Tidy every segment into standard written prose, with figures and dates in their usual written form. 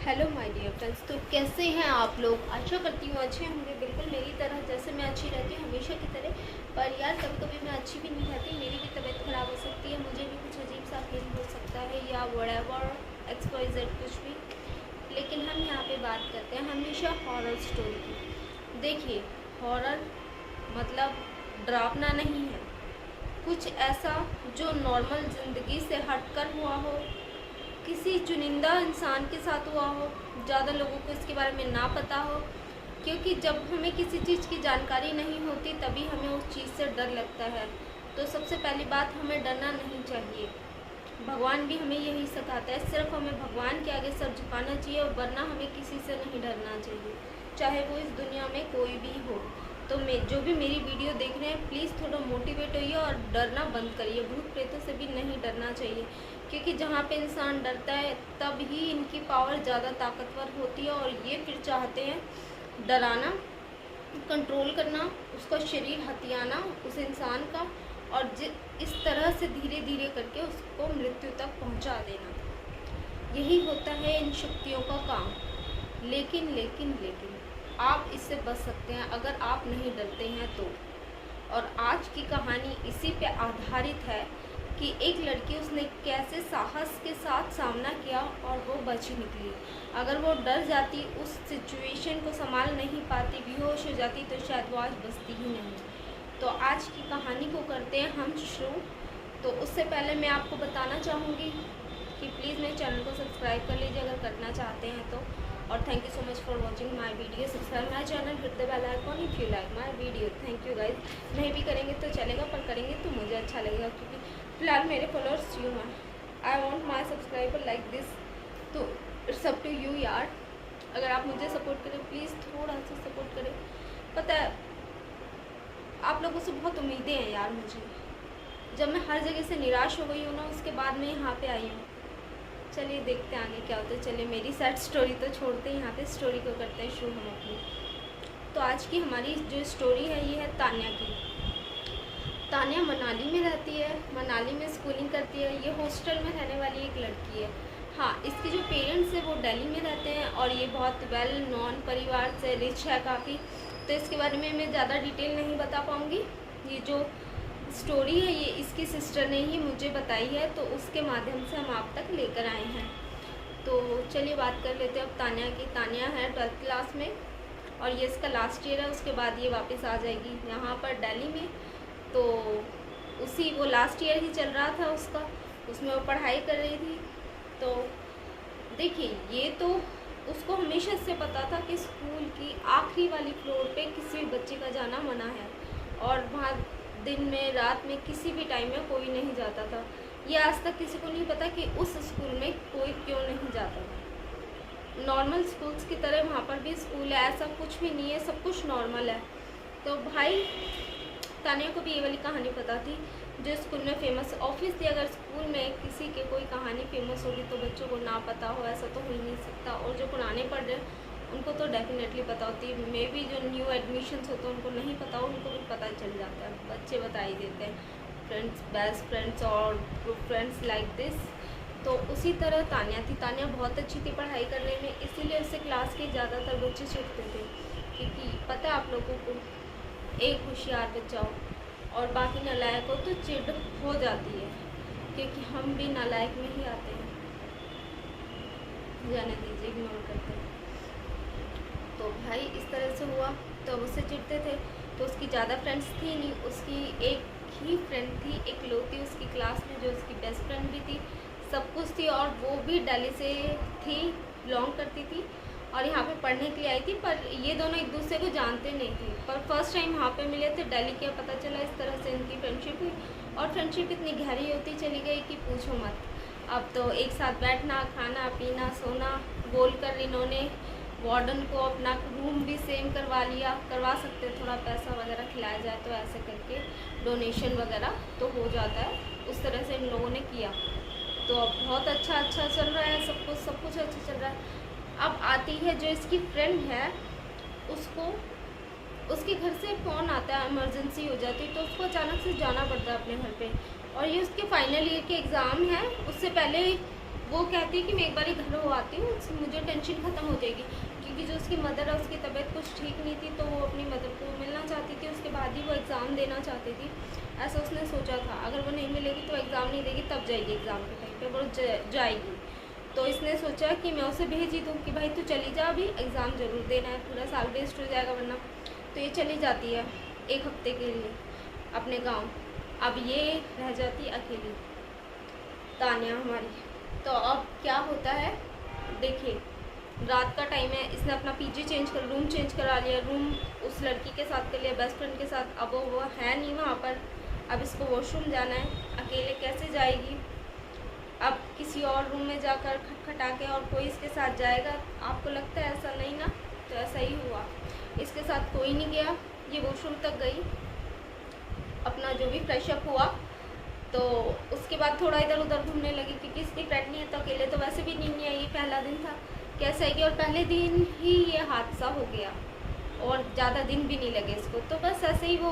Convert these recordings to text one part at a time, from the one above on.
Hello my dear friends. तो कैसे हैं आप लोग? आशा करती हूँ अच्छे होंगे, बिल्कुल मेरी तरह। जैसे मैं अच्छी रहती हूँ हमेशा की तरह, पर यार कभी कभी मैं अच्छी भी नहीं रहती, मेरी भी तबीयत ख़राब हो सकती है, मुझे भी कुछ अजीब सा फील हो सकता है या व्हाटएवर XYZ कुछ भी। लेकिन हम यहाँ पे बात करते हैं हमेशा हॉरर स्टोरी की। देखिए, हॉरर मतलब डरावना नहीं है, कुछ ऐसा जो नॉर्मल ज़िंदगी से हटकर हुआ हो, किसी चुनिंदा इंसान के साथ हुआ हो, ज़्यादा लोगों को इसके बारे में ना पता हो। क्योंकि जब हमें किसी चीज़ की जानकारी नहीं होती तभी हमें उस चीज़ से डर लगता है। तो सबसे पहली बात, हमें डरना नहीं चाहिए। भगवान भी हमें यही सिखाता है, सिर्फ हमें भगवान के आगे सर झुकाना चाहिए, वरना हमें किसी से नहीं डरना चाहिए, चाहे वो इस दुनिया में कोई भी हो। तो मैं जो भी मेरी वीडियो देख रहे हैं, प्लीज़ थोड़ा मोटिवेट होइए और डरना बंद करिए। भूत प्रेतों से भी नहीं डरना चाहिए, क्योंकि जहाँ पे इंसान डरता है तब ही इनकी पावर ज़्यादा ताकतवर होती है, और ये फिर चाहते हैं डराना, कंट्रोल करना, उसका शरीर हथियाना उस इंसान का, और इस तरह से धीरे धीरे करके उसको मृत्यु तक पहुंचा देना। यही होता है इन शक्तियों का काम। लेकिन लेकिन लेकिन आप इससे बच सकते हैं अगर आप नहीं डरते हैं तो। और आज की कहानी इसी पे आधारित है कि एक लड़की, उसने कैसे साहस के साथ सामना किया और वो बची निकली। अगर वो डर जाती, उस सिचुएशन को संभाल नहीं पाती, बेहोश हो जाती, तो शायद वो आज बचती ही नहीं। तो आज की कहानी को करते हैं हम शुरू। तो उससे पहले मैं आपको बताना चाहूँगी कि प्लीज़ मेरे चैनल को सब्सक्राइब कर लीजिए अगर करना चाहते हैं तो। और thank you so much for watching my video. Subscribe my channel, hit the bell icon if you like my video. Thank you guys. नहीं भी करेंगे तो चलेगा, पर करेंगे तो मुझे अच्छा लगेगा, क्योंकि फिलहाल मेरे फॉलोअर्स यूँ हैं। I want my subscriber like this. तो इट्स अप टू यू यार। अगर आप मुझे सपोर्ट करें, प्लीज़ थोड़ा सा सपोर्ट करें। पता है, आप लोगों से बहुत उम्मीदें हैं यार मुझे। जब मैं हर जगह से निराश हो गई हूँ ना, उसके बाद मैं यहाँ पे आई हूँ। चलिए देखते हैं आगे क्या होता है। चलिए मेरी सैड स्टोरी तो छोड़ते हैं, यहाँ पे स्टोरी को करते हैं शुरू हम अपनी। तो आज की हमारी जो स्टोरी है ये है तान्या की। तान्या मनाली में रहती है, मनाली में स्कूलिंग करती है। ये हॉस्टल में रहने वाली एक लड़की है। हाँ, इसके जो पेरेंट्स हैं वो दिल्ली में रहते हैं, और ये बहुत वेल नॉन परिवार से रिच है काफ़ी। तो इसके बारे में मैं ज़्यादा डिटेल नहीं बता पाऊँगी। ये जो स्टोरी है ये इसकी सिस्टर ने ही मुझे बताई है, तो उसके माध्यम से हम आप तक लेकर आए हैं। तो चलिए बात कर लेते हैं अब तान्या की। तान्या है 12th क्लास में, और ये इसका लास्ट ईयर है। उसके बाद ये वापस आ जाएगी यहाँ पर दिल्ली में। तो उसी वो लास्ट ईयर ही चल रहा था उसका, उसमें वो पढ़ाई कर रही थी। तो देखिए, ये तो उसको हमेशा से पता था कि स्कूल की आखिरी वाली फ्लोर पे किसी भी बच्चे का जाना मना है, और वहाँ दिन में रात में किसी भी टाइम में कोई नहीं जाता था। ये आज तक किसी को नहीं पता कि उस स्कूल में कोई क्यों नहीं जाता था। नॉर्मल स्कूल्स की तरह वहाँ पर भी स्कूल है, ऐसा कुछ भी नहीं है, सब कुछ नॉर्मल है। तो भाई, तान्या को भी ये वाली कहानी पता थी जो स्कूल में फेमस। ऑब्वियसली अगर स्कूल में किसी के कोई कहानी फेमस होगी तो बच्चों को ना पता हो, ऐसा तो हो ही नहीं सकता। और जो पुराने पढ़ रहे हैं उनको तो डेफिनेटली पता होती है। मे बी जो न्यू एडमिशन्स होते हैं उनको नहीं पता हो, उनको भी पता चल जाता है, बच्चे बता ही देते हैं, फ्रेंड्स, बेस्ट फ्रेंड्स और ग्रुप फ्रेंड्स लाइक दिस। तो उसी तरह तान्या थी। तान्या बहुत अच्छी थी पढ़ाई करने में, इसीलिए उससे क्लास के ज़्यादातर बच्चे चिढ़ते थे, क्योंकि पता है आप लोगों को, एक होशियार बच्चा हो और बाकी नालायक हो तो चिढ़ हो जाती है, क्योंकि हम भी नालायक में ही आते हैं। जाने दीजिए, इग्नोर करते हैं। तो भाई इस तरह से हुआ, तो उससे चिढ़ते थे। तो उसकी ज़्यादा फ्रेंड्स थी नहीं, उसकी एक ही फ्रेंड थी, एक लोती उसकी क्लास में, जो उसकी बेस्ट फ्रेंड भी थी, सब कुछ थी। और वो भी दिल्ली से थी, बिलोंग करती थी, और यहाँ पे पढ़ने के लिए आई थी। पर ये दोनों एक दूसरे को जानते नहीं थे, पर फर्स्ट टाइम वहाँ पे मिले थे। दिल्ली के पता चला, इस तरह से इनकी फ्रेंडशिप हुई, और फ्रेंडशिप इतनी गहरी होती चली गई कि पूछो मत। अब तो एक साथ बैठना, खाना पीना, सोना, बोलकर इन्होंने वार्डन को अपना रूम भी सेम करवा सकते, थोड़ा पैसा वगैरह खिलाया जाए तो, ऐसे करके डोनेशन वगैरह तो हो जाता है। उस तरह से इन लोगों ने किया। तो अब बहुत अच्छा चल रहा है, सब कुछ अच्छा चल रहा है। अब आती है जो इसकी फ्रेंड है, उसको उसके घर से फ़ोन आता है, इमरजेंसी हो जाती है, तो उसको अचानक से जाना पड़ता है अपने घर पे। और ये उसके फाइनल ईयर के एग्ज़ाम है, उससे पहले वो कहती है कि मैं एक बार घर हो आती हूँ, मुझे टेंशन ख़त्म हो जाएगी, क्योंकि जो उसकी मदर है उसकी तबीयत कुछ ठीक नहीं थी, तो वो अपनी मदर को मिलना चाहती थी, उसके बाद ही वो एग्ज़ाम देना चाहती थी। ऐसा उसने सोचा था, अगर वो नहीं मिलेगी तो एग्ज़ाम नहीं देगी, तब जाएगी एग्ज़ाम के टाइम पर वो जाएगी। तो इसने सोचा कि मैं उसे भेज ही दूँ कि भाई तू चली जा, अभी एग्ज़ाम ज़रूर देना है, पूरा साल वेस्ट हो जाएगा वरना। तो ये चली जाती है 1 हफ्ते के लिए अपने गाँव। अब ये रह जाती अकेली, तान्या हमारी। तो अब क्या होता है, देखिए रात का टाइम है, इसने अपना पीजी रूम चेंज करा लिया, रूम उस लड़की के साथ कर लिया, बेस्ट फ्रेंड के साथ। अब वो है नहीं वहाँ पर, अब इसको वॉशरूम जाना है, अकेले कैसे जाएगी। अब किसी और रूम में जाकर खटखटा के और कोई इसके साथ जाएगा, आपको लगता है ऐसा? नहीं ना, तो ऐसा ही हुआ, इसके साथ कोई नहीं गया। ये वॉशरूम तक गई, अपना जो भी फ्रेशअप हुआ, तो उसके बाद थोड़ा इधर उधर घूमने लगी, क्योंकि इसकी फ्रेंड नहीं है तो अकेले तो वैसे भी नहीं आई, पहला दिन था, कैसे आएगी। और पहले दिन ही ये हादसा हो गया और ज़्यादा दिन भी नहीं लगे इसको। तो बस ऐसे ही वो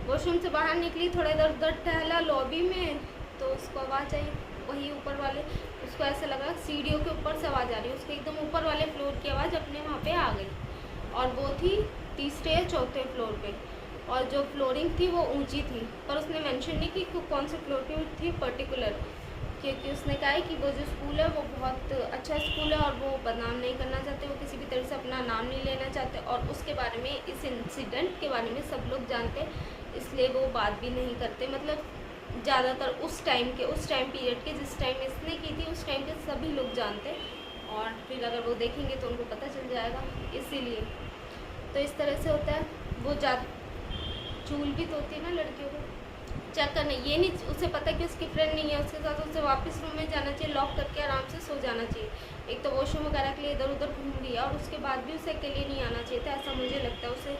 वॉशरूम से बाहर निकली, थोड़ा इधर उधर टहला लॉबी में, तो उसको आवाज़ आई, वही ऊपर वाले, उसको ऐसा लगा सीढ़ियों के ऊपर से आवाज़ आ रही है, उसके एकदम ऊपर वाले फ्लोर की आवाज़ अपने वहाँ पे आ गई, और वो थी 3रे या 4थे फ्लोर पे, और जो फ्लोरिंग थी वो ऊंची थी, पर उसने मेंशन नहीं की कि कौन से फ्लोर पे थी पर्टिकुलर, क्योंकि उसने कहा है कि वो जो स्कूल है वो बहुत अच्छा स्कूल है और वो बदनाम नहीं करना चाहते, वो किसी भी तरह से अपना नाम नहीं लेना चाहते, और उसके बारे में, इस इंसिडेंट के बारे में सब लोग जानते, इसलिए वो बात भी नहीं करते। मतलब ज़्यादातर उस टाइम पीरियड के, जिस टाइम इसने की थी उस टाइम के सभी लोग जानते, और फिर अगर वो देखेंगे तो उनको पता चल जाएगा, इसीलिए। तो इस तरह से होता है, वो चूल भी तो होती है ना लड़कियों को चेक करना, ये नहीं उसे पता कि उसकी फ्रेंड नहीं है उसके साथ, उसे वापस रूम में जाना चाहिए, लॉक करके आराम से सो जाना चाहिए। एक तो वॉशरूम वगैरह के लिए इधर उधर घूम लिया, और उसके बाद भी उसे अकेले नहीं आना चाहिए था, ऐसा मुझे लगता है। उसे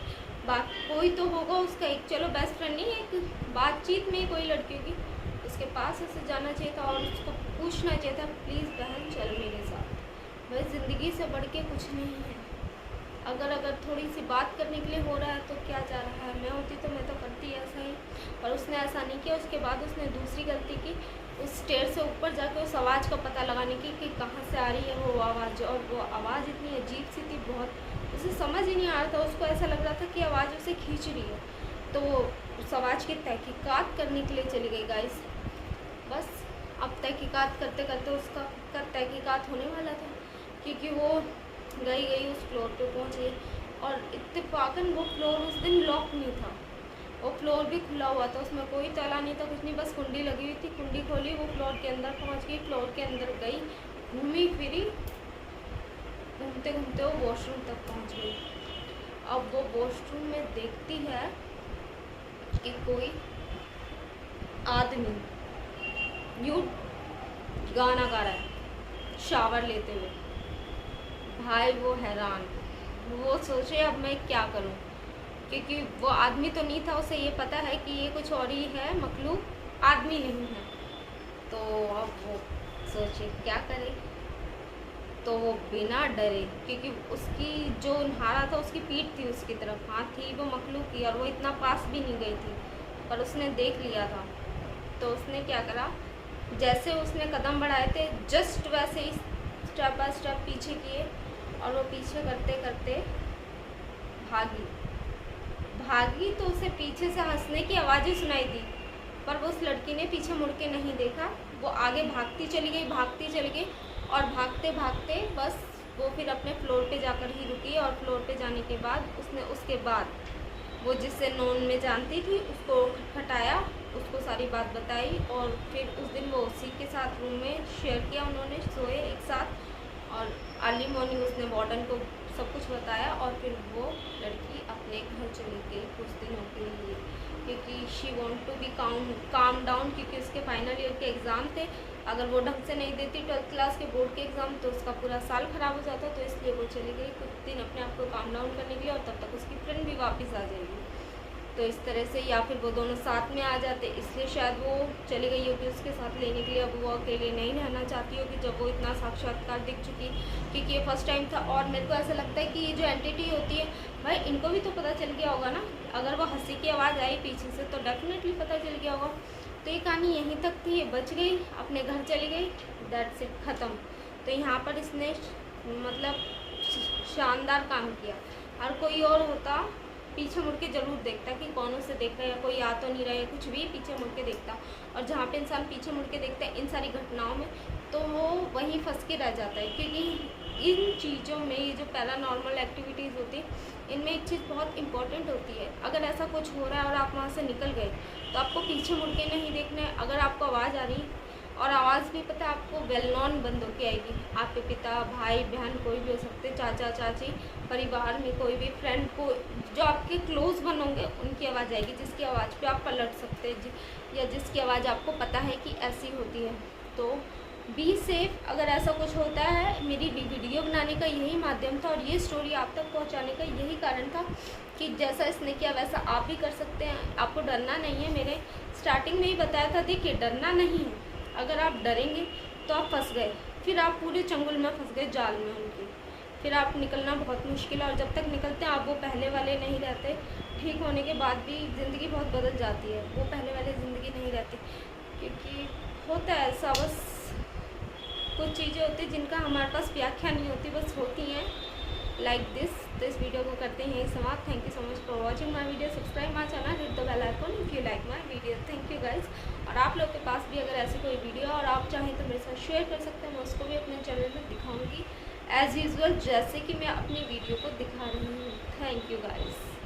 बात कोई तो होगा उसका, एक चलो बेस्ट फ्रेंड नहीं, एक बातचीत में कोई लड़कियों की, उसके पास उसे जाना चाहिए था और उसको पूछना चाहिए था, प्लीज़ बहन चल मेरे साथ, भाई ज़िंदगी से बढ़ के कुछ नहीं है। अगर थोड़ी सी बात करने के लिए हो रहा है तो क्या जा रहा है, मैं होती तो मैं तो करती ऐसा ही, पर उसने ऐसा नहीं किया। उसके बाद उसने दूसरी गलती की, उस स्टेयर से ऊपर जाके उस आवाज़ का पता लगाने की कि कहाँ से आ रही है वो आवाज़, और वो आवाज़ इतनी अजीब सी थी, बहुत, उसे समझ ही नहीं आ रहा था, उसको ऐसा लग रहा था कि आवाज़ उसे खींच रही है। तो वो उस आवाज़ की तहकीकात करने के लिए चली गई गाइस। बस अब तहकीकात करते करते उसका तहकीकात होने वाला था, क्योंकि वो गई उस फ्लोर पे पहुंच गई, और इत्तेफाकन वो फ्लोर उस दिन लॉक नहीं था, वो फ्लोर भी खुला हुआ था, उसमें कोई ताला नहीं था, कुछ नहीं, बस कुंडी लगी हुई थी। कुंडी खोली, वो फ्लोर के अंदर पहुंच गई, फ्लोर के अंदर गई, घूमी फिरी, घूमते घूमते वो वॉशरूम तक पहुंच गई। अब वो वॉशरूम में देखती है कि कोई आदमी यूं गाना गा रहा है शावर लेते हुए। भाई वो हैरान, वो सोचे अब मैं क्या करूं, क्योंकि वो आदमी तो नहीं था, उसे ये पता है कि ये कुछ और ही है, मखलूक, आदमी नहीं है। तो अब वो सोचे क्या करे, तो वो बिना डरे, क्योंकि उसकी जो नहा रहा था उसकी पीठ थी उसकी तरफ, हाँ थी वो मखलूक की, और वो इतना पास भी नहीं गई थी, पर उसने देख लिया था। तो उसने क्या करा, जैसे उसने कदम बढ़ाए थे जस्ट वैसे ही स्टेप बाय स्टेप पीछे किए, और वो पीछे करते करते भागी तो उसे पीछे से हंसने की आवाज़ें सुनाई दी, पर वो उस लड़की ने पीछे मुड़ के नहीं देखा, वो आगे भागती चली गई, और भागते भागते बस वो फिर अपने फ्लोर पे जाकर ही रुकी, और फ्लोर पे जाने के बाद उसके बाद वो जिससे नॉन में जानती थी उसको खटाया, उसको सारी बात बताई, और फिर उस दिन वो उसी के साथ रूम में शेयर किया, उन्होंने सोए एक साथ, और अर्ली मॉर्निंग उसने वार्डन को सब कुछ बताया, और फिर वो लड़की अपने घर चली गई कुछ दिनों के लिए, क्योंकि she want to be calm down, क्योंकि उसके फाइनल ईयर के एग्ज़ाम थे। अगर वो ढंग से नहीं देती 12th क्लास के बोर्ड के एग्ज़ाम, तो उसका पूरा साल ख़राब हो जाता, तो इसलिए वो चली गई कुछ दिन अपने आप को काम डाउन करने के लिए, और तब तक उसकी फ्रेंड भी वापस आ जाएगी। तो इस तरह से, या फिर वो दोनों साथ में आ जाते, इसलिए शायद वो चली गई होगी उसके साथ लेने के लिए। अब वो अकेले नहीं रहना चाहती होगी जब वो इतना साक्षात्कार दिख चुकी, क्योंकि ये फर्स्ट टाइम था। और मेरे को ऐसा लगता है कि ये जो एंटिटी होती है, भाई इनको भी तो पता चल गया होगा ना, अगर वो हंसी की आवाज़ आई पीछे से तो डेफिनेटली पता चल गया होगा। तो ये कहानी यहीं तक थी, ये बच गई, अपने घर चली गई, दैट्स इट, ख़त्म। तो यहाँ पर इसने मतलब शानदार काम किया। और कोई और होता पीछे मुड़ के ज़रूर देखता कि कौन उसे देख रहा है, या कोई आ तो नहीं रहा है, कुछ भी पीछे मुड़ के देखता। और जहाँ पे इंसान पीछे मुड़ के देखता है इन सारी घटनाओं में, तो वो वहीं फंस के रह जाता है। क्योंकि इन चीज़ों में ये जो पैरानॉर्मल एक्टिविटीज़ होती है, इनमें एक चीज़ बहुत इंपॉर्टेंट होती है। अगर ऐसा कुछ हो रहा है और आप वहाँ से निकल गए, तो आपको पीछे मुड़ के नहीं देखना है। अगर आपको आवाज़ आ रही, और आवाज़ भी पता है आपको वेल नॉन बंदों की आएगी, आपके पिता, भाई, बहन, कोई भी हो सकते, चाचा, चाची, परिवार में कोई भी फ्रेंड को, जो आपके क्लोज बन होंगे, उनकी आवाज़ आएगी, जिसकी आवाज़ पे आप पलट सकते हैं, या जिसकी आवाज़ आपको पता है कि ऐसी होती है। तो बी सेफ। अगर ऐसा कुछ होता है, मेरी वीडियो बनाने का यही माध्यम था, और ये स्टोरी आप तक पहुंचाने का यही कारण था कि जैसा इसने किया वैसा आप भी कर सकते हैं। आपको डरना नहीं है। मैंने स्टार्टिंग में ही बताया था, देखिए डरना नहीं है। अगर आप डरेंगे तो आप फंस गए, फिर आप पूरे चंगुल में फंस गए, जाल में उनके, फिर आप निकलना बहुत मुश्किल है। और जब तक निकलते हैं आप वो पहले वाले नहीं रहते। ठीक होने के बाद भी ज़िंदगी बहुत बदल जाती है, वो पहले वाली ज़िंदगी नहीं रहती। क्योंकि होता है ऐसा, बस कुछ चीज़ें होती हैं जिनका हमारे पास व्याख्या नहीं होती, बस होती हैं लाइक दिस। तो इस वीडियो को करते हैं समाप्त। Thank you so much for watching my video. Subscribe my channel, hit the bell icon if you like my video. Thank you guys. और आप लोग के पास भी अगर ऐसी कोई वीडियो और आप चाहें तो मेरे साथ शेयर कर सकते हैं, मैं उसको भी अपने चैनल में दिखाऊंगी एज़ यूजुअल, जैसे कि मैं अपनी वीडियो को दिखा रही हूँ। Thank you guys.